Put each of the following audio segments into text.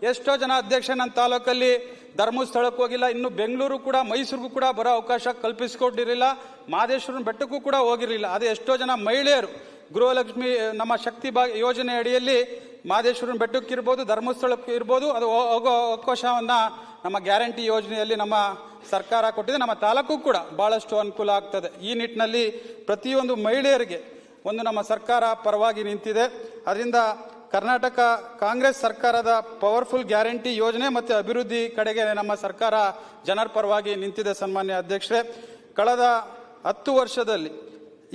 ಎಷ್ಟೋ ಜನ ಅಧ್ಯಕ್ಷ ನನ್ನ ತಾಲೂಕಲ್ಲಿ ಧರ್ಮಸ್ಥಳಕ್ಕೆ ಹೋಗಿಲ್ಲ, ಇನ್ನು ಬೆಂಗಳೂರು ಕೂಡ ಮೈಸೂರಿಗೂ ಕೂಡ ಬರೋ ಅವಕಾಶ ಕಲ್ಪಿಸಿಕೊಟ್ಟಿರಲಿಲ್ಲ, ಮಹದೇಶ್ವರನ ಬೆಟ್ಟಕ್ಕೂ ಕೂಡ ಹೋಗಿರಲಿಲ್ಲ. ಅದೇ ಎಷ್ಟೋ ಜನ ಮಹಿಳೆಯರು ಗೃಹಲಕ್ಷ್ಮಿ ನಮ್ಮ ಶಕ್ತಿ ಯೋಜನೆ ಅಡಿಯಲ್ಲಿ ಮಹದೇಶ್ವರನ ಬೆಟ್ಟಕ್ಕೆ ಇರ್ಬೋದು, ಧರ್ಮಸ್ಥಳಕ್ಕೆ ಇರ್ಬೋದು, ಅದು ಹೋಗೋ ಅವಕಾಶವನ್ನು ನಮ್ಮ ಗ್ಯಾರಂಟಿ ಯೋಜನೆಯಲ್ಲಿ ನಮ್ಮ ಸರ್ಕಾರ ಕೊಟ್ಟಿದೆ. ನಮ್ಮ ತಾಲೂಕು ಕೂಡ ಬಹಳಷ್ಟು ಅನುಕೂಲ ಆಗ್ತದೆ. ಈ ನಿಟ್ಟಿನಲ್ಲಿ ಪ್ರತಿಯೊಂದು ಮಹಿಳೆಯರಿಗೆ ಒಂದು ನಮ್ಮ ಸರ್ಕಾರ ಪರವಾಗಿ ನಿಂತಿದೆ. ಅದರಿಂದ ಕರ್ನಾಟಕ ಕಾಂಗ್ರೆಸ್ ಸರ್ಕಾರದ ಪವರ್ಫುಲ್ ಗ್ಯಾರಂಟಿ ಯೋಜನೆ ಮತ್ತು ಅಭಿವೃದ್ಧಿ ಕಡೆಗೆ ನಮ್ಮ ಸರ್ಕಾರ ಜನರ ಪರವಾಗಿ ನಿಂತಿದೆ. ಸನ್ಮಾನ್ಯ ಅಧ್ಯಕ್ಷರೇ, ಕಳೆದ 10 ವರ್ಷದಲ್ಲಿ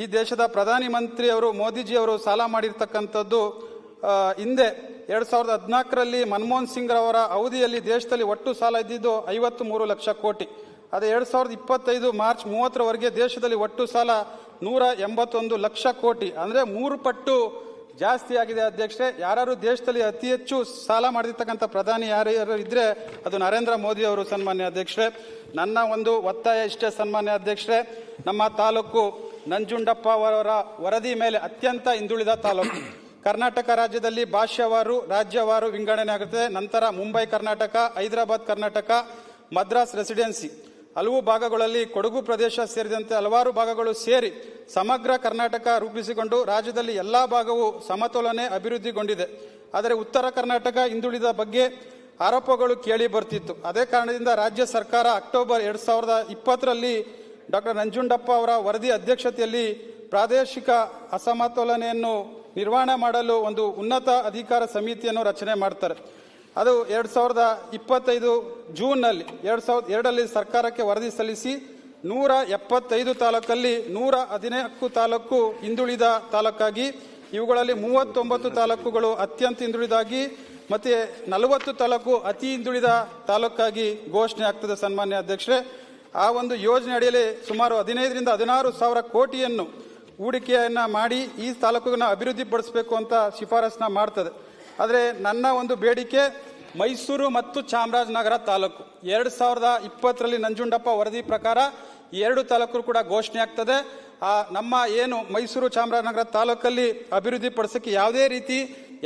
ಈ ದೇಶದ ಪ್ರಧಾನಿ ಮಂತ್ರಿಯವರು ಮೋದಿಜಿಯವರು ಸಾಲ ಮಾಡಿರ್ತಕ್ಕಂಥದ್ದು ಹಿಂದೆ 2014ರಲ್ಲಿ ಮನಮೋಹನ್ ಸಿಂಗ್ ಅವರ ಅವಧಿಯಲ್ಲಿ ದೇಶದಲ್ಲಿ ಒಟ್ಟು ಸಾಲ ಇದ್ದಿದ್ದು 53 ಲಕ್ಷ ಕೋಟಿ. ಅದೇ 2025 ಮಾರ್ಚ್ 30ರವರೆಗೆ ದೇಶದಲ್ಲಿ ಒಟ್ಟು ಸಾಲ 181 ಲಕ್ಷ ಕೋಟಿ, ಅಂದರೆ 3 ಪಟ್ಟು ಜಾಸ್ತಿ ಆಗಿದೆ. ಅಧ್ಯಕ್ಷರೇ, ಯಾರು ದೇಶದಲ್ಲಿ ಅತಿ ಹೆಚ್ಚು ಸಾಲ ಮಾಡಿರ್ತಕ್ಕಂಥ ಪ್ರಧಾನಿ ಯಾರು ಇದ್ರೆ ಅದು ನರೇಂದ್ರ ಮೋದಿ ಅವರು. ಸನ್ಮಾನ್ಯ ಅಧ್ಯಕ್ಷರೇ, ನನ್ನ ಒಂದು ಒತ್ತಾಯ ಇಷ್ಟೇ. ಸನ್ಮಾನ್ಯ ಅಧ್ಯಕ್ಷರೇ, ನಮ್ಮ ತಾಲೂಕು ನಂಜುಂಡಪ್ಪ ಅವರ ವರದಿ ಮೇಲೆ ಅತ್ಯಂತ ಹಿಂದುಳಿದ ತಾಲೂಕು. ಕರ್ನಾಟಕ ರಾಜ್ಯದಲ್ಲಿ ಭಾಷಾವಾರು ರಾಜ್ಯವಾರು ವಿಂಗಡಣೆ ಆಗುತ್ತದೆ. ನಂತರ ಮುಂಬೈ ಕರ್ನಾಟಕ, ಹೈದರಾಬಾದ್ ಕರ್ನಾಟಕ, ಮದ್ರಾಸ್ ರೆಸಿಡೆನ್ಸಿ, ಹಲವು ಭಾಗಗಳಲ್ಲಿ ಕೊಡಗು ಪ್ರದೇಶ ಸೇರಿದಂತೆ ಹಲವಾರು ಭಾಗಗಳು ಸೇರಿ ಸಮಗ್ರ ಕರ್ನಾಟಕ ರೂಪಿಸಿಕೊಂಡು ರಾಜ್ಯದಲ್ಲಿ ಎಲ್ಲ ಭಾಗವೂ ಸಮತೋಲನೆ ಅಭಿವೃದ್ಧಿಗೊಂಡಿದೆ. ಆದರೆ ಉತ್ತರ ಕರ್ನಾಟಕ ಹಿಂದುಳಿದ ಬಗ್ಗೆ ಆರೋಪಗಳು ಕೇಳಿ ಬರ್ತಿತ್ತು. ಅದೇ ಕಾರಣದಿಂದ ರಾಜ್ಯ ಸರ್ಕಾರ ಅಕ್ಟೋಬರ್ 2020ರಲ್ಲಿ ಡಾಕ್ಟರ್ ನಂಜುಂಡಪ್ಪ ಅವರ ವರದಿ ಅಧ್ಯಕ್ಷತೆಯಲ್ಲಿ ಪ್ರಾದೇಶಿಕ ಅಸಮತೋಲನೆಯನ್ನು ನಿರ್ವಹಣೆ ಮಾಡಲು ಒಂದು ಉನ್ನತ ಅಧಿಕಾರ ಸಮಿತಿಯನ್ನು ರಚನೆ ಮಾಡ್ತಾರೆ. ಅದು 2025 ಜೂನ್ನಲ್ಲಿ 2002ರಲ್ಲಿ ಸರ್ಕಾರಕ್ಕೆ ವರದಿ ಸಲ್ಲಿಸಿ 175 ತಾಲೂಕಲ್ಲಿ 114 ತಾಲೂಕು ಹಿಂದುಳಿದ ತಾಲೂಕಾಗಿ, ಇವುಗಳಲ್ಲಿ 39 ತಾಲೂಕುಗಳು ಅತ್ಯಂತ ಹಿಂದುಳಿದಾಗಿ ಮತ್ತೆ 40 ತಾಲೂಕು ಅತಿ ಹಿಂದುಳಿದ ತಾಲೂಕಾಗಿ ಘೋಷಣೆ ಆಗ್ತದೆ. ಸನ್ಮಾನ್ಯ ಅಧ್ಯಕ್ಷರೇ, ಆ ಒಂದು ಯೋಜನೆ ಅಡಿಯಲ್ಲಿ ಸುಮಾರು 15ರಿಂದ 16 ಸಾವಿರ ಕೋಟಿಯನ್ನು ಹೂಡಿಕೆಯನ್ನ ಮಾಡಿ ಈ ತಾಲೂಕನ್ನು ಅಭಿವೃದ್ಧಿಪಡಿಸಬೇಕು ಅಂತ ಶಿಫಾರಸನ್ನ ಮಾಡ್ತದೆ. ಆದರೆ ನನ್ನ ಒಂದು ಬೇಡಿಕೆ ಮೈಸೂರು ಮತ್ತು ಚಾಮರಾಜನಗರ ತಾಲೂಕು 2020ರಲ್ಲಿ ನಂಜುಂಡಪ್ಪ ವರದಿ ಪ್ರಕಾರ ಈ 2 ತಾಲೂಕು ಕೂಡ ಘೋಷಣೆ ಆಗ್ತದೆ. ನಮ್ಮ ಏನು ಮೈಸೂರು ಚಾಮರಾಜನಗರ ತಾಲೂಕಲ್ಲಿ ಅಭಿವೃದ್ಧಿಪಡಿಸೋಕ್ಕೆ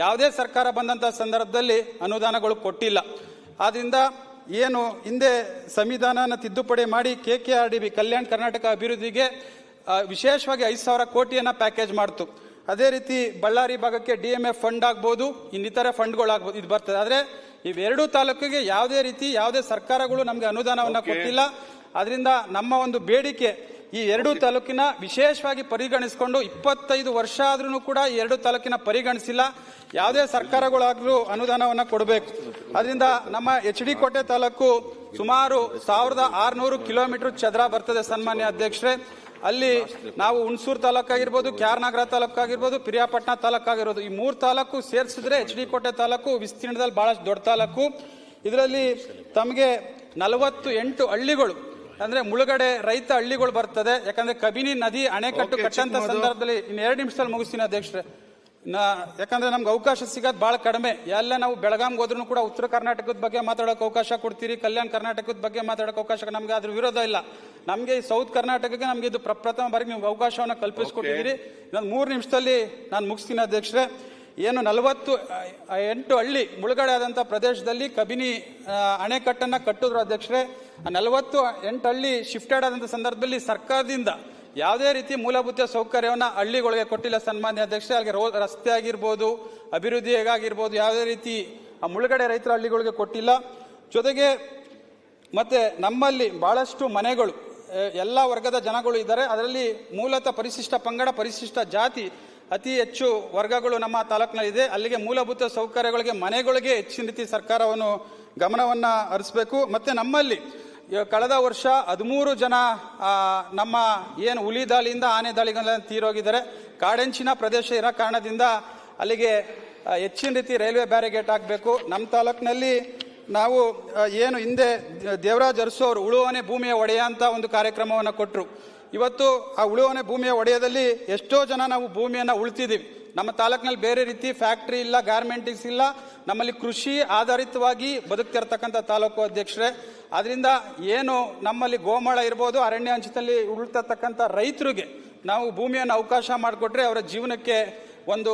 ಯಾವುದೇ ಸರ್ಕಾರ ಬಂದಂಥ ಸಂದರ್ಭದಲ್ಲಿ ಅನುದಾನಗಳು ಕೊಟ್ಟಿಲ್ಲ. ಆದ್ದರಿಂದ ಏನು ಹಿಂದೆ ಸಂವಿಧಾನನ ತಿದ್ದುಪಡಿ ಮಾಡಿ KKRDB ಕಲ್ಯಾಣ ಕರ್ನಾಟಕ ಅಭಿವೃದ್ಧಿಗೆ ವಿಶೇಷವಾಗಿ 5,000 ಕೋಟಿಯನ್ನು ಪ್ಯಾಕೇಜ್ ಮಾಡ್ತು. ಅದೇ ರೀತಿ ಬಳ್ಳಾರಿ ಭಾಗಕ್ಕೆ DMF ಫಂಡ್ ಆಗ್ಬೋದು, ಇನ್ನಿತರ ಫಂಡ್ಗಳಾಗ್ಬೋದು, ಇದು ಬರ್ತದೆ. ಆದರೆ ಇವೆರಡೂ ತಾಲೂಕಿಗೆ ಯಾವುದೇ ಸರ್ಕಾರಗಳು ನಮಗೆ ಅನುದಾನವನ್ನು ಕೊಟ್ಟಿಲ್ಲ. ಅದರಿಂದ ನಮ್ಮ ಒಂದು ಬೇಡಿಕೆ ಈ 2 ತಾಲೂಕಿನ ವಿಶೇಷವಾಗಿ ಪರಿಗಣಿಸಿಕೊಂಡು 25 ವರ್ಷ ಆದ್ರೂ ಕೂಡ ಈ 2 ತಾಲೂಕಿನ ಪರಿಗಣಿಸಿಲ್ಲ. ಯಾವುದೇ ಸರ್ಕಾರಗಳಾದ್ರೂ ಅನುದಾನವನ್ನು ಕೊಡಬೇಕು. ಅದರಿಂದ ನಮ್ಮ HD ಕೋಟೆ ತಾಲೂಕು ಸುಮಾರು 1600 ಕಿಲೋಮೀಟರ್ ಚದರ ಬರ್ತದೆ. ಸನ್ಮಾನ್ಯ ಅಧ್ಯಕ್ಷರೇ, ಅಲ್ಲಿ ನಾವು ಹುಣಸೂರು ತಾಲೂಕಾಗಿರ್ಬೋದು, KR-ನಗರ ತಾಲೂಕಾಗಿರ್ಬೋದು, ಪಿರಿಯಾಪಟ್ಟಣ ತಾಲೂಕಾಗಿರ್ಬೋದು, ಈ 3 ತಾಲೂಕು ಸೇರಿಸಿದ್ರೆ HD ಕೋಟೆ ತಾಲೂಕು ವಿಸ್ತೀರ್ಣದಲ್ಲಿ ಬಹಳಷ್ಟು ದೊಡ್ಡ ತಾಲೂಕು. ಇದರಲ್ಲಿ ತಮಗೆ 48 ಹಳ್ಳಿಗಳು ಅಂದ್ರೆ ಮುಳುಗಡೆ ರೈತ ಹಳ್ಳಿಗಳು ಬರ್ತದೆ. ಯಾಕಂದ್ರೆ ಕಬಿನಿ ನದಿ ಅಣೆಕಟ್ಟು ಕಟ್ಟಂತ ಸಂದರ್ಭದಲ್ಲಿ ಇನ್ನು 2 ನಿಮಿಷದಲ್ಲಿ ಮುಗಿಸ್ತೀನಿ ಅಧ್ಯಕ್ಷರೇ. ಯಾಕಂದ್ರೆ ನಮ್ಗೆ ಅವಕಾಶ ಸಿಗೋದು ಬಹಳ ಕಡಿಮೆ. ಎಲ್ಲ ನಾವು ಬೆಳಗಾಂಗೆ ಹೋದ್ರೂ ಕೂಡ ಉತ್ತರ ಕರ್ನಾಟಕದ ಬಗ್ಗೆ ಮಾತಾಡೋಕೆ ಅವಕಾಶ ಕೊಡ್ತೀರಿ, ಕಲ್ಯಾಣ ಕರ್ನಾಟಕದ ಬಗ್ಗೆ ಮಾತಾಡೋಕೆ ಅವಕಾಶ, ನಮ್ಗೆ ಅದ್ರ ವಿರೋಧ ಇಲ್ಲ. ನಮಗೆ ಈ ಸೌತ್ ಕರ್ನಾಟಕಕ್ಕೆ ನಮ್ಗೆ ಇದು ಪ್ರಪ್ರಥಮ ಬಾರಿಗೆ ನೀವು ಅವಕಾಶವನ್ನು ಕಲ್ಪಿಸಿಕೊಟ್ಟಿದ್ದೀರಿ. ಇನ್ನೊಂದು 3 ನಿಮಿಷದಲ್ಲಿ ನಾನು ಮುಗಿಸ್ತೀನಿ ಅಧ್ಯಕ್ಷರೇ. ಏನು 48 ಹಳ್ಳಿ ಮುಳುಗಡೆ ಆದಂಥ ಪ್ರದೇಶದಲ್ಲಿ ಕಬಿನಿ ಅಣೆಕಟ್ಟನ್ನು ಕಟ್ಟಿದ್ರು ಅಧ್ಯಕ್ಷರೇ. 48 ಹಳ್ಳಿ ಶಿಫ್ಟೆಡ್ ಆದಂಥ ಸಂದರ್ಭದಲ್ಲಿ ಸರ್ಕಾರದಿಂದ ಯಾವುದೇ ರೀತಿ ಮೂಲಭೂತ ಸೌಕರ್ಯವನ್ನು ಹಳ್ಳಿಗಳಿಗೆ ಕೊಟ್ಟಿಲ್ಲ. ಸನ್ಮಾನ್ಯ ಅಧ್ಯಕ್ಷರೇ, ಅಲ್ಲಿಗೆ ರಸ್ತೆ ಆಗಿರ್ಬೋದು, ಅಭಿವೃದ್ಧಿ ಹೇಗಾಗಿರ್ಬೋದು, ಯಾವುದೇ ರೀತಿ ಆ ಮುಳುಗಡೆ ರೈತರ ಹಳ್ಳಿಗಳಿಗೆ ಕೊಟ್ಟಿಲ್ಲ. ಜೊತೆಗೆ ಮತ್ತೆ ನಮ್ಮಲ್ಲಿ ಬಹಳಷ್ಟು ಮನೆಗಳು ಎಲ್ಲ ವರ್ಗದ ಜನಗಳು ಇದ್ದಾರೆ. ಅದರಲ್ಲಿ ಮೂಲತಃ ಪರಿಶಿಷ್ಟ ಪಂಗಡ, ಪರಿಶಿಷ್ಟ ಜಾತಿ ಅತಿ ಹೆಚ್ಚು ವರ್ಗಗಳು ನಮ್ಮ ತಾಲೂಕಿನಲ್ಲಿದೆ. ಅಲ್ಲಿಗೆ ಮೂಲಭೂತ ಸೌಕರ್ಯಗಳಿಗೆ, ಮನೆಗಳಿಗೆ ಹೆಚ್ಚಿನ ರೀತಿ ಸರ್ಕಾರವನ್ನು ಗಮನವನ್ನು ಹರಿಸಬೇಕು. ಮತ್ತೆ ನಮ್ಮಲ್ಲಿ ಕಳೆದ ವರ್ಷ 13 ಜನ ನಮ್ಮ ಏನು ಹುಲಿ ದಾಳಿಯಿಂದ ಆನೆ ದಾಳಿಗಳಿಂದ ತೀರೋಗಿದ್ದಾರೆ. ಕಾಡೆಂಚಿನ ಪ್ರದೇಶ ಇರೋ ಕಾರಣದಿಂದ ಅಲ್ಲಿಗೆ ಹೆಚ್ಚಿನ ರೀತಿ ರೈಲ್ವೆ ಬ್ಯಾರಿಗೇಟ್ ಹಾಕಬೇಕು. ನಮ್ಮ ತಾಲೂಕಿನಲ್ಲಿ ನಾವು ಏನು ಹಿಂದೆ ದೇವರಾಜ್ ಅರಸು ಅವರು ಉಳುವನೆ ಭೂಮಿಯ ಒಡೆಯ ಅಂತ ಒಂದು ಕಾರ್ಯಕ್ರಮವನ್ನು ಕೊಟ್ಟರು. ಇವತ್ತು ಆ ಉಳುವನೆ ಭೂಮಿಯ ಒಡೆಯದಲ್ಲಿ ಎಷ್ಟೋ ಜನ ನಾವು ಭೂಮಿಯನ್ನು ಉಳ್ತಿದ್ದೀವಿ. ನಮ್ಮ ತಾಲೂಕಿನಲ್ಲಿ ಬೇರೆ ರೀತಿ ಫ್ಯಾಕ್ಟ್ರಿ ಇಲ್ಲ, ಗಾರ್ಮೆಂಟಿಕ್ಸ್ ಇಲ್ಲ, ನಮ್ಮಲ್ಲಿ ಕೃಷಿ ಆಧಾರಿತವಾಗಿ ಬದುಕ್ತಿರ್ತಕ್ಕಂಥ ತಾಲೂಕು ಅಧ್ಯಕ್ಷರೇ. ಅದರಿಂದ ಏನು ನಮ್ಮಲ್ಲಿ ಗೋಮಾಳ ಇರ್ಬೋದು, ಅರಣ್ಯ ಅಂಚಿನಲ್ಲಿ ಉಳ್ತಕ್ಕಂಥ ರೈತರಿಗೆ ನಾವು ಭೂಮಿಯನ್ನು ಅವಕಾಶ ಮಾಡಿಕೊಟ್ರೆ ಅವರ ಜೀವನಕ್ಕೆ ಒಂದು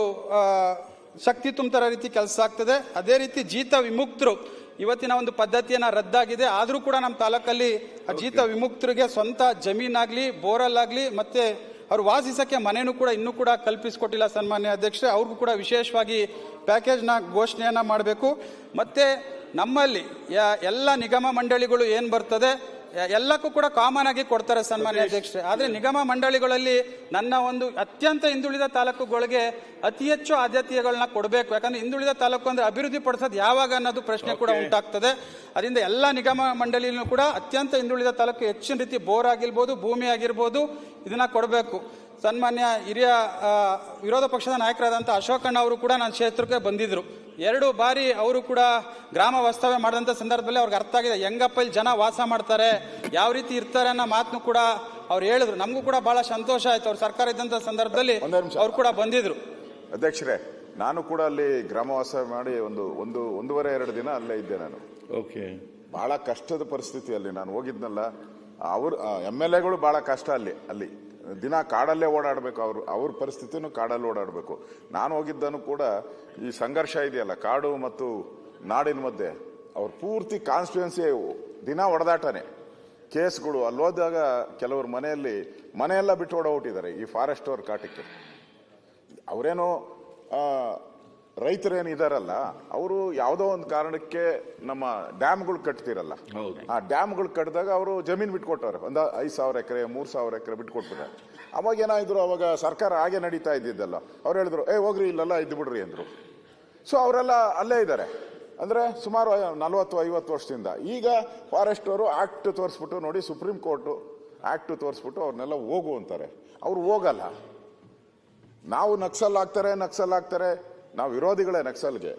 ಶಕ್ತಿ ತುಂಬುವ ರೀತಿ ಕೆಲಸ ಆಗ್ತದೆ. ಅದೇ ರೀತಿ ಜೀತ ವಿಮುಕ್ತರು ಇವತ್ತಿನ ಒಂದು ಪದ್ಧತಿಯನ್ನ ರದ್ದಾಗಿದೆ. ಆದರೂ ಕೂಡ ನಮ್ಮ ತಾಲೂಕಲ್ಲಿ ಜೀತ ವಿಮುಕ್ತರಿಗೆ ಸ್ವಂತ ಜಮೀನಾಗ್ಲಿ ಬೋರಲ್ ಆಗ್ಲಿ ಮತ್ತೆ ಅವ್ರು ವಾಸಿಸಕ್ಕೆ ಮನೆನೂ ಕೂಡ ಇನ್ನೂ ಕೂಡ ಕಲ್ಪಿಸಿಕೊಟ್ಟಿಲ್ಲ ಸನ್ಮಾನ್ಯ ಅಧ್ಯಕ್ಷರೇ. ಅವ್ರಿಗೂ ಕೂಡ ವಿಶೇಷವಾಗಿ ಪ್ಯಾಕೇಜ್ನ ಘೋಷಣೆಯನ್ನ ಮಾಡಬೇಕು. ಮತ್ತೆ ನಮ್ಮಲ್ಲಿ ಎಲ್ಲ ನಿಗಮ ಮಂಡಳಿಗಳು ಏನ್ ಬರ್ತದೆ ಎಲ್ಲಕ್ಕೂ ಕೂಡ ಕಾಮನ್ ಆಗಿ ಕೊಡ್ತಾರೆ ಸನ್ಮಾನ್ಯ ಅಧ್ಯಕ್ಷರೇ. ಆದ್ರೆ ನಿಗಮ ಮಂಡಳಿಗಳಲ್ಲಿ ನನ್ನ ಒಂದು ಅತ್ಯಂತ ಹಿಂದುಳಿದ ತಾಲೂಕುಗಳಿಗೆ ಅತಿ ಹೆಚ್ಚು ಆದ್ಯತೆಗಳನ್ನ ಕೊಡಬೇಕು. ಯಾಕಂದ್ರೆ ಹಿಂದುಳಿದ ತಾಲೂಕು ಅಂದ್ರೆ ಅಭಿವೃದ್ಧಿ ಪಡಿಸೋದು ಯಾವಾಗ ಅನ್ನೋದು ಪ್ರಶ್ನೆ ಕೂಡ ಉಂಟಾಗ್ತದೆ. ಅದರಿಂದ ಎಲ್ಲ ನಿಗಮ ಮಂಡಳಿಯಲ್ಲೂ ಕೂಡ ಅತ್ಯಂತ ಹಿಂದುಳಿದ ತಾಲೂಕು ಹೆಚ್ಚಿನ ರೀತಿ ಬೋರ್ ಆಗಿರ್ಬೋದು, ಭೂಮಿ ಆಗಿರ್ಬೋದು, ಇದನ್ನ ಕೊಡಬೇಕು. ಸನ್ಮಾನ್ಯ ಹಿರಿಯ ವಿರೋಧ ಪಕ್ಷದ ನಾಯಕರಾದಂಥ ಅಶೋಕಣ್ಣ ಅವರು ಕೂಡ ನನ್ನ ಕ್ಷೇತ್ರಕ್ಕೆ ಬಂದಿದ್ರು. 2 ಬಾರಿ ಅವರು ಕೂಡ ಗ್ರಾಮ ವಾಸ್ತವ್ಯ ಮಾಡಿದಂಥ ಸಂದರ್ಭದಲ್ಲಿ ಅವ್ರಿಗೆ ಅರ್ಥ ಆಗಿದೆ ಹೆಂಗಪ್ಪ ಇಲ್ಲಿ ಜನ ವಾಸ ಮಾಡ್ತಾರೆ, ಯಾವ ರೀತಿ ಇರ್ತಾರೆ ಅನ್ನೋ ಮಾತನ್ನು ಕೂಡ ಅವ್ರು ಹೇಳಿದ್ರು. ನಮಗೂ ಕೂಡ ಬಹಳ ಸಂತೋಷ ಆಯ್ತು. ಅವ್ರು ಸರ್ಕಾರ ಇದ್ದಂಥ ಸಂದರ್ಭದಲ್ಲಿ ಅವ್ರು ಕೂಡ ಬಂದಿದ್ರು. ಅಧ್ಯಕ್ಷರೇ, ನಾನು ಕೂಡ ಅಲ್ಲಿ ಗ್ರಾಮ ವಾಸ್ತವ್ಯ ಮಾಡಿ ಒಂದೂವರೆ 2 ದಿನ ಅಲ್ಲೇ ಇದ್ದೆ ನಾನು. ಓಕೆ, ಬಹಳ ಕಷ್ಟದ ಪರಿಸ್ಥಿತಿಯಲ್ಲಿ ನಾನು ಹೋಗಿದ್ನಲ್ಲ. ಅವ್ರ MLAಗಳು ಬಹಳ ಕಷ್ಟ ಅಲ್ಲಿ ದಿನ ಕಾಡಲ್ಲೇ ಓಡಾಡಬೇಕು. ಅವ್ರ ಪರಿಸ್ಥಿತಿನೂ ಕಾಡಲ್ಲಿ ಓಡಾಡಬೇಕು. ನಾನು ಹೋಗಿದ್ದನು ಕೂಡ ಈ ಸಂಘರ್ಷ ಇದೆಯಲ್ಲ ಕಾಡು ಮತ್ತು ನಾಡಿನ ಮಧ್ಯೆ, ಅವ್ರ ಪೂರ್ತಿ ಕಾನ್ಸ್ಟಿಟ್ಯೂನ್ಸಿ ದಿನ ಹೊಡೆದಾಟನೆ, ಕೇಸ್ಗಳು. ಅಲ್ಲಿ ಹೋದಾಗ ಕೆಲವರು ಮನೆಯೆಲ್ಲ ಬಿಟ್ಟು ಓಡೋಟಿದ್ದಾರೆ ಈ ಫಾರೆಸ್ಟ್ ಅವ್ರ ಕಾಟಕ್ಕೆ. ಅವರೇನೋ ರೈತರೇನು ಇದಾರಲ್ಲ, ಅವರು ಯಾವುದೋ ಒಂದು ಕಾರಣಕ್ಕೆ ನಮ್ಮ ಡ್ಯಾಮ್ಗಳು ಕಟ್ತಿರಲ್ಲ, ಆ ಡ್ಯಾಮ್ಗಳು ಕಟ್ಟಿದಾಗ ಅವರು ಜಮೀನು ಬಿಟ್ಕೊಟ್ಟವ್ರೆ. ಒಂದು 5,000 ಎಕರೆ 3,000 ಎಕರೆ ಬಿಟ್ಕೊಟ್ಬಿಟ್ರೆ. ಅವಾಗ ಏನಾದ್ರು, ಅವಾಗ ಸರ್ಕಾರ ಹಾಗೆ ನಡೀತಾ ಇದ್ದಿದ್ದಲ್ಲ. ಅವ್ರು ಹೇಳಿದ್ರು ಹೋಗ್ರಿ ಇಲ್ಲೆಲ್ಲ ಇದ್ದು ಬಿಡ್ರಿ ಅಂದ್ರು. ಸೊ ಅವರೆಲ್ಲ ಅಲ್ಲೇ ಇದ್ದಾರೆ. ಅಂದ್ರೆ ಸುಮಾರು 40-50 ವರ್ಷದಿಂದ. ಈಗ ಫಾರೆಸ್ಟ್ ಅವರು ಆಕ್ಟ್ ತೋರಿಸ್ಬಿಟ್ಟು ನೋಡಿ, ಸುಪ್ರೀಂ ಕೋರ್ಟ್ ಆಕ್ಟ್ ತೋರಿಸ್ಬಿಟ್ಟು ಅವ್ರನ್ನೆಲ್ಲ ಹೋಗು ಅಂತಾರೆ. ಅವ್ರು ಹೋಗಲ್ಲ. ನಾವು ನಕ್ಸಲ್ ಆಗ್ತಾರೆ, ನಾವು ವಿರೋಧಿಗಳೇ ನಕ್ಸಲ್ಗೆ.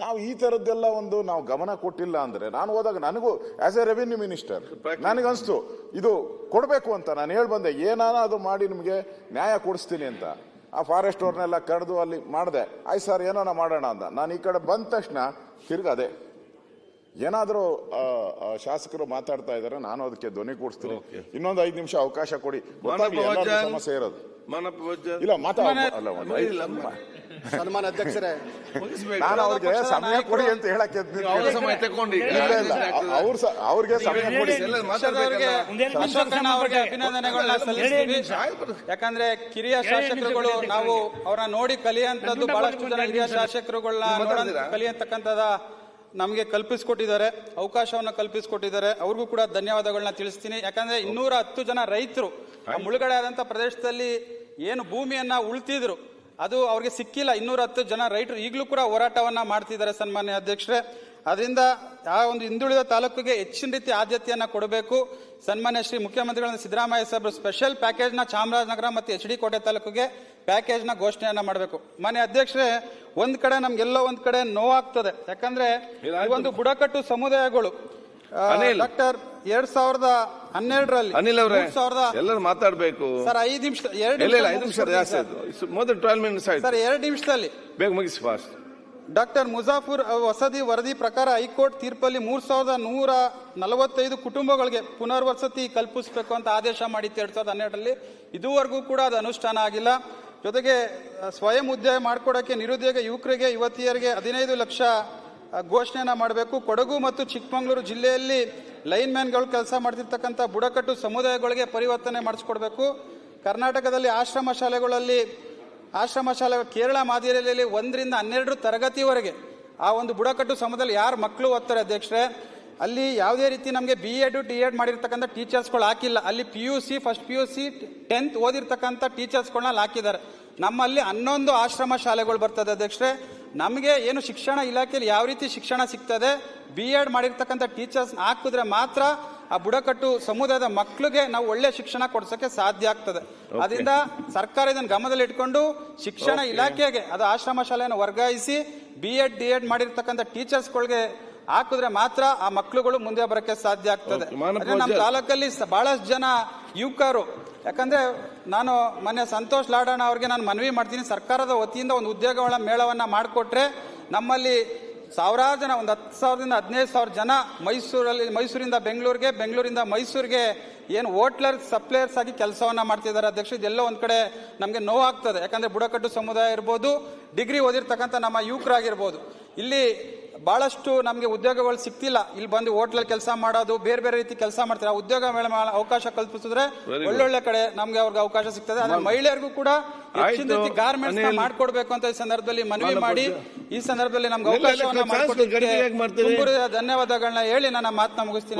ನಾವು ಈ ತರದ್ದೆಲ್ಲ ನಾವು ಗಮನ ಕೊಟ್ಟಿಲ್ಲ ಅಂದ್ರೆ, ನಾನು ಹೋದಾಗ ನನಗೂ ಆಸ್ ಎ ರೆವಿನ್ಯೂ ಮಿನಿಸ್ಟರ್ ನನಗನ್ಸ್ತು ಇದು ಕೊಡಬೇಕು ಅಂತ. ನಾನು ಹೇಳಿ ಬಂದೆ, ಏನಾದ್ರು ಮಾಡಿ ನಿಮಗೆ ನ್ಯಾಯ ಕೊಡಿಸ್ತೀನಿ ಅಂತ. ಆ ಫಾರೆಸ್ಟ್ ಅವ್ರನ್ನೆಲ್ಲ ಕರೆದು ಅಲ್ಲಿ ಮಾಡಿದೆ. ಆಯ್ತು ಸರ್ ಏನಾನ ಮಾಡೋಣ ಅಂತ. ನಾನು ಈ ಕಡೆ ಬಂದ ತಕ್ಷಣ ತಿರ್ಗದೆ ಏನಾದರೂ ಶಾಸಕರು ಮಾತಾಡ್ತಾ ಇದ್ದಾರೆ, ನಾನು ಅದಕ್ಕೆ ಧ್ವನಿ ಕೂಡಿಸ್ತೀನಿ. ಇನ್ನೊಂದು 5 ನಿಮಿಷ ಅವಕಾಶ ಕೊಡಿ. ಸಮಸ್ಯೆ ಇರೋದು ಇಲ್ಲ ಸನ್ಮಾನ್ಯ ಅಧ್ಯಕ್ಷರೇ, ನಾನು ಅವ್ರಿಗೆ ಸಮಯ ಕೊಡಿ ಅಂತ ಹೇಳಕ್ಕೆ ಅವ್ರಿಗೆ ಸಮಯ ಕೊಡಿ. ಅವ್ರಿಗೆ ಅಭಿನಂದನೆಗಳನ್ನ ಸಲ್ಲಿಸ್ತೀವಿ. ಯಾಕಂದ್ರೆ ಕಿರಿಯ ಶಾಸಕರುಗಳು ನಾವು ಅವ್ರನ್ನ ನೋಡಿ ಕಲಿಯುವಂತದ್ದು ಬಹಳಷ್ಟು ಜನ ಹಿರಿಯ ಶಾಸಕರುಗಳನ್ನ ಕಲಿಯತಕ್ಕಂಥದ ನಮಗೆ ಕಲ್ಪಿಸಿಕೊಟ್ಟಿದ್ದಾರೆ, ಅವಕಾಶವನ್ನು ಕಲ್ಪಿಸಿಕೊಟ್ಟಿದ್ದಾರೆ. ಅವ್ರಿಗೂ ಕೂಡ ಧನ್ಯವಾದಗಳನ್ನ ತಿಳಿಸ್ತೀನಿ. ಯಾಕಂದ್ರೆ 210 ಜನ ರೈತರು ಮುಳುಗಡೆ ಆದಂತ ಪ್ರದೇಶದಲ್ಲಿ ಏನು ಭೂಮಿಯನ್ನ ಉಳ್ತಿದ್ರು ಅದು ಅವ್ರಿಗೆ ಸಿಕ್ಕಿಲ್ಲ. 210 ಜನ ರೈತರು ಈಗಲೂ ಕೂಡ ಹೋರಾಟವನ್ನ ಮಾಡ್ತಿದ್ದಾರೆ ಸನ್ಮಾನ್ಯ ಅಧ್ಯಕ್ಷರೇ. ಅದರಿಂದ ಆ ಒಂದು ಹಿಂದುಳಿದ ತಾಲೂಕಿಗೆ ಹೆಚ್ಚಿನ ರೀತಿ ಆದ್ಯತೆಯನ್ನ ಕೊಡಬೇಕು. ಸನ್ಮಾನ್ಯ ಶ್ರೀ ಮುಖ್ಯಮಂತ್ರಿಗಳನ್ನ ಸಿದ್ದರಾಮಯ್ಯ ಸಾಹೇಬರು ಸ್ಪೆಷಲ್ ಪ್ಯಾಕೇಜ್ನ ಚಾಮರಾಜನಗರ ಮತ್ತು HD ಕೋಟೆ ತಾಲೂಕಿಗೆ ಪ್ಯಾಕೇಜ್ನ ಘೋಷಣೆಯನ್ನ ಮಾಡಬೇಕು. ಮಾನ್ಯ ಅಧ್ಯಕ್ಷರೇ, ಒಂದ್ ಕಡೆ ನಮ್ಗೆಲ್ಲೋ ಒಂದ್ ಕಡೆ ನೋವಾಗ್ತದೆ. ಯಾಕಂದ್ರೆ ಒಂದು ಬುಡಕಟ್ಟು ಸಮುದಾಯಗಳು ಡಾಕ್ಟರ್ 2012ರಲ್ಲಿ ಅನಿಲ್ ಅವರೇ ಎಲ್ಲರೂ ಮಾತಾಡಬೇಕು ಸರ್. 5 ನಿಮಿಷ 2 ನಿಮಿಷ ಜಾಸ್ತಿ ಆಯ್ತು. ಮೊದಲು 12 ಮಿನಿಟ್ಸ್ ಆಯ್ತು ಸರ್. 2 ನಿಮಿಷದಲ್ಲಿ ಬೇಗ ಮುಗಿಸಿ ಫಾಸ್ಟ್. ಡಾಕ್ಟರ್ ಮುಜಾಫರ್ ವಸತಿ ವರದಿ ಪ್ರಕಾರ ಹೈಕೋರ್ಟ್ ತೀರ್ಪಲ್ಲಿ 3145 ಕುಟುಂಬಗಳಿಗೆ ಪುನರ್ವಸತಿ ಕಲ್ಪಿಸಬೇಕು ಅಂತ ಆದೇಶ ಮಾಡಿತ್ತು 2012ರಲ್ಲಿ. ಇದುವರೆಗೂ ಕೂಡ ಅದು ಅನುಷ್ಠಾನ ಆಗಿಲ್ಲ. ಜೊತೆಗೆ ಸ್ವಯಂ ಉದ್ಯೋಗ ಮಾಡಿಕೊಡಕ್ಕೆ ನಿರುದ್ಯೋಗ ಯುವಕರಿಗೆ ಯುವತಿಯರಿಗೆ 15 ಲಕ್ಷ ಘೋಷಣೆಯನ್ನ ಮಾಡಬೇಕು. ಕೊಡಗು ಮತ್ತು ಚಿಕ್ಕಮಗಳೂರು ಜಿಲ್ಲೆಯಲ್ಲಿ ಲೈನ್ ಮ್ಯಾನ್ಗಳು ಕೆಲಸ ಮಾಡ್ತಿರ್ತಕ್ಕಂಥ ಬುಡಕಟ್ಟು ಸಮುದಾಯಗಳಿಗೆ ಪರಿವರ್ತನೆ ಮಾಡಿಸ್ಕೊಡ್ಬೇಕು. ಕರ್ನಾಟಕದಲ್ಲಿ ಆಶ್ರಮ ಶಾಲೆಗಳು ಕೇರಳ ಮಾದರಿಯಲ್ಲಿ 1 ರಿಂದ 12 ತರಗತಿವರೆಗೆ ಆ ಒಂದು ಬುಡಕಟ್ಟು ಸಮುದಾಯದಲ್ಲಿ ಯಾರು ಮಕ್ಕಳು ಓದ್ತಾರೆ ಅಧ್ಯಕ್ಷರೇ, ಅಲ್ಲಿ ಯಾವುದೇ ರೀತಿ ನಮಗೆ BEd DEd ಮಾಡಿರ್ತಕ್ಕಂಥ ಟೀಚರ್ಸ್ಗಳು ಹಾಕಿಲ್ಲ. ಅಲ್ಲಿ PUC ಫಸ್ಟ್ PUC 10th ಓದಿರ್ತಕ್ಕಂಥ ಟೀಚರ್ಸ್ಗಳನ್ನ ಹಾಕಿದ್ದಾರೆ. ನಮ್ಮಲ್ಲಿ 11 ಆಶ್ರಮ ಶಾಲೆಗಳು ಬರ್ತದೆ ಅಧ್ಯಕ್ಷರೇ. ನಮಗೆ ಏನು ಶಿಕ್ಷಣ ಇಲಾಖೆಯಲ್ಲಿ ಯಾವ ರೀತಿ ಶಿಕ್ಷಣ ಸಿಗ್ತದೆ, BEd ಮಾಡಿರ್ತಕ್ಕಂಥ ಟೀಚರ್ಸ್ ಹಾಕಿದ್ರೆ ಮಾತ್ರ ಆ ಬುಡಕಟ್ಟು ಸಮುದಾಯದ ಮಕ್ಕಳಿಗೆ ನಾವು ಒಳ್ಳೆ ಶಿಕ್ಷಣ ಕೊಡ್ಸಕ್ಕೆ ಸಾಧ್ಯ ಆಗ್ತದೆ. ಅದರಿಂದ ಸರ್ಕಾರ ಇದನ್ನು ಗಮನದಲ್ಲಿ ಇಟ್ಕೊಂಡು ಶಿಕ್ಷಣ ಇಲಾಖೆಗೆ ಅದು ಆಶ್ರಮ ಶಾಲೆಯನ್ನು ವರ್ಗಾಯಿಸಿ BEd DEd ಮಾಡಿರ್ತಕ್ಕಂಥ ಟೀಚರ್ಸ್ಗಳಿಗೆ ಹಾಕಿದ್ರೆ ಮಾತ್ರ ಆ ಮಕ್ಕಳುಗಳು ಮುಂದೆ ಬರಕ್ಕೆ ಸಾಧ್ಯ ಆಗ್ತದೆ. ನಮ್ಮ ತಾಲೂಕಲ್ಲಿ ಬಹಳಷ್ಟು ಜನ ಯುವಕರು, ಯಾಕಂದ್ರೆ ನಾನು ಮೊನ್ನೆ ಸಂತೋಷ್ ಲಾಡಣ್ಣ ಅವ್ರಿಗೆ ನಾನು ಮನವಿ ಮಾಡ್ತೀನಿ, ಸರ್ಕಾರದ ವತಿಯಿಂದ ಒಂದು ಉದ್ಯೋಗಗಳ ಮೇಳವನ್ನ ಮಾಡಿಕೊಟ್ರೆ ನಮ್ಮಲ್ಲಿ ಸಾವಿರಾರು ಜನ, ಒಂದು 10,000ದಿಂದ 15,000 ಜನ ಮೈಸೂರಿಂದ ಬೆಂಗಳೂರಿಗೆ, ಬೆಂಗಳೂರಿಂದ ಮೈಸೂರಿಗೆ ಏನು ಹೋಟ್ಲರ್ ಸಪ್ಲೈಯರ್ಸ್ ಆಗಿ ಕೆಲಸವನ್ನ ಮಾಡ್ತಿದ್ದಾರೆ ಅಧ್ಯಕ್ಷ. ಇದೆಲ್ಲೋ ಒಂದ್ ಕಡೆ ನಮಗೆ ನೋವಾಗ್ತದೆ. ಯಾಕಂದ್ರೆ ಬುಡಕಟ್ಟು ಸಮುದಾಯ ಇರ್ಬೋದು, ಡಿಗ್ರಿ ಓದಿರ್ತಕ್ಕಂಥ ನಮ್ಮ ಯುವಕರಾಗಿರ್ಬೋದು, ಇಲ್ಲಿ ಬಹಳಷ್ಟು ನಮಗೆ ಉದ್ಯೋಗಗಳು ಸಿಗ್ತಿಲ್ಲ. ಇಲ್ಲಿ ಬಂದು ಹೋಟ್ಲಲ್ಲಿ ಕೆಲಸ ಮಾಡೋದು, ಬೇರೆ ಬೇರೆ ರೀತಿ ಕೆಲಸ ಮಾಡ್ತಾರೆ. ಉದ್ಯೋಗ ಅವಕಾಶ ಕಲ್ಪಿಸಿದ್ರೆ ಒಳ್ಳೊಳ್ಳೆ ಕಡೆ ನಮ್ಗೆ ಅವ್ರಿಗೆ ಅವಕಾಶ ಸಿಗ್ತದೆ. ಆದ್ರೆ ಮಹಿಳೆಯರಿಗೂ ಕೂಡ ಹೆಚ್ಚಿನ ರೀತಿ ಗಾರ್ಮೆಂಟ್ಸ್ ಮಾಡ್ಕೊಡ್ಬೇಕು ಅಂತ ಈ ಸಂದರ್ಭದಲ್ಲಿ ಮನವಿ ಮಾಡಿ, ಈ ಸಂದರ್ಭದಲ್ಲಿ ನಮ್ಗೆ ಅವಕಾಶವನ್ನ ಮಾಡಿಕೊಟ್ಟಿದ್ದಕ್ಕೆ ಧನ್ಯವಾದಗಳನ್ನ ಹೇಳಿ ನನ್ನ ಮಾತನ್ನ ಮುಗಿಸ್ತೀನಿ.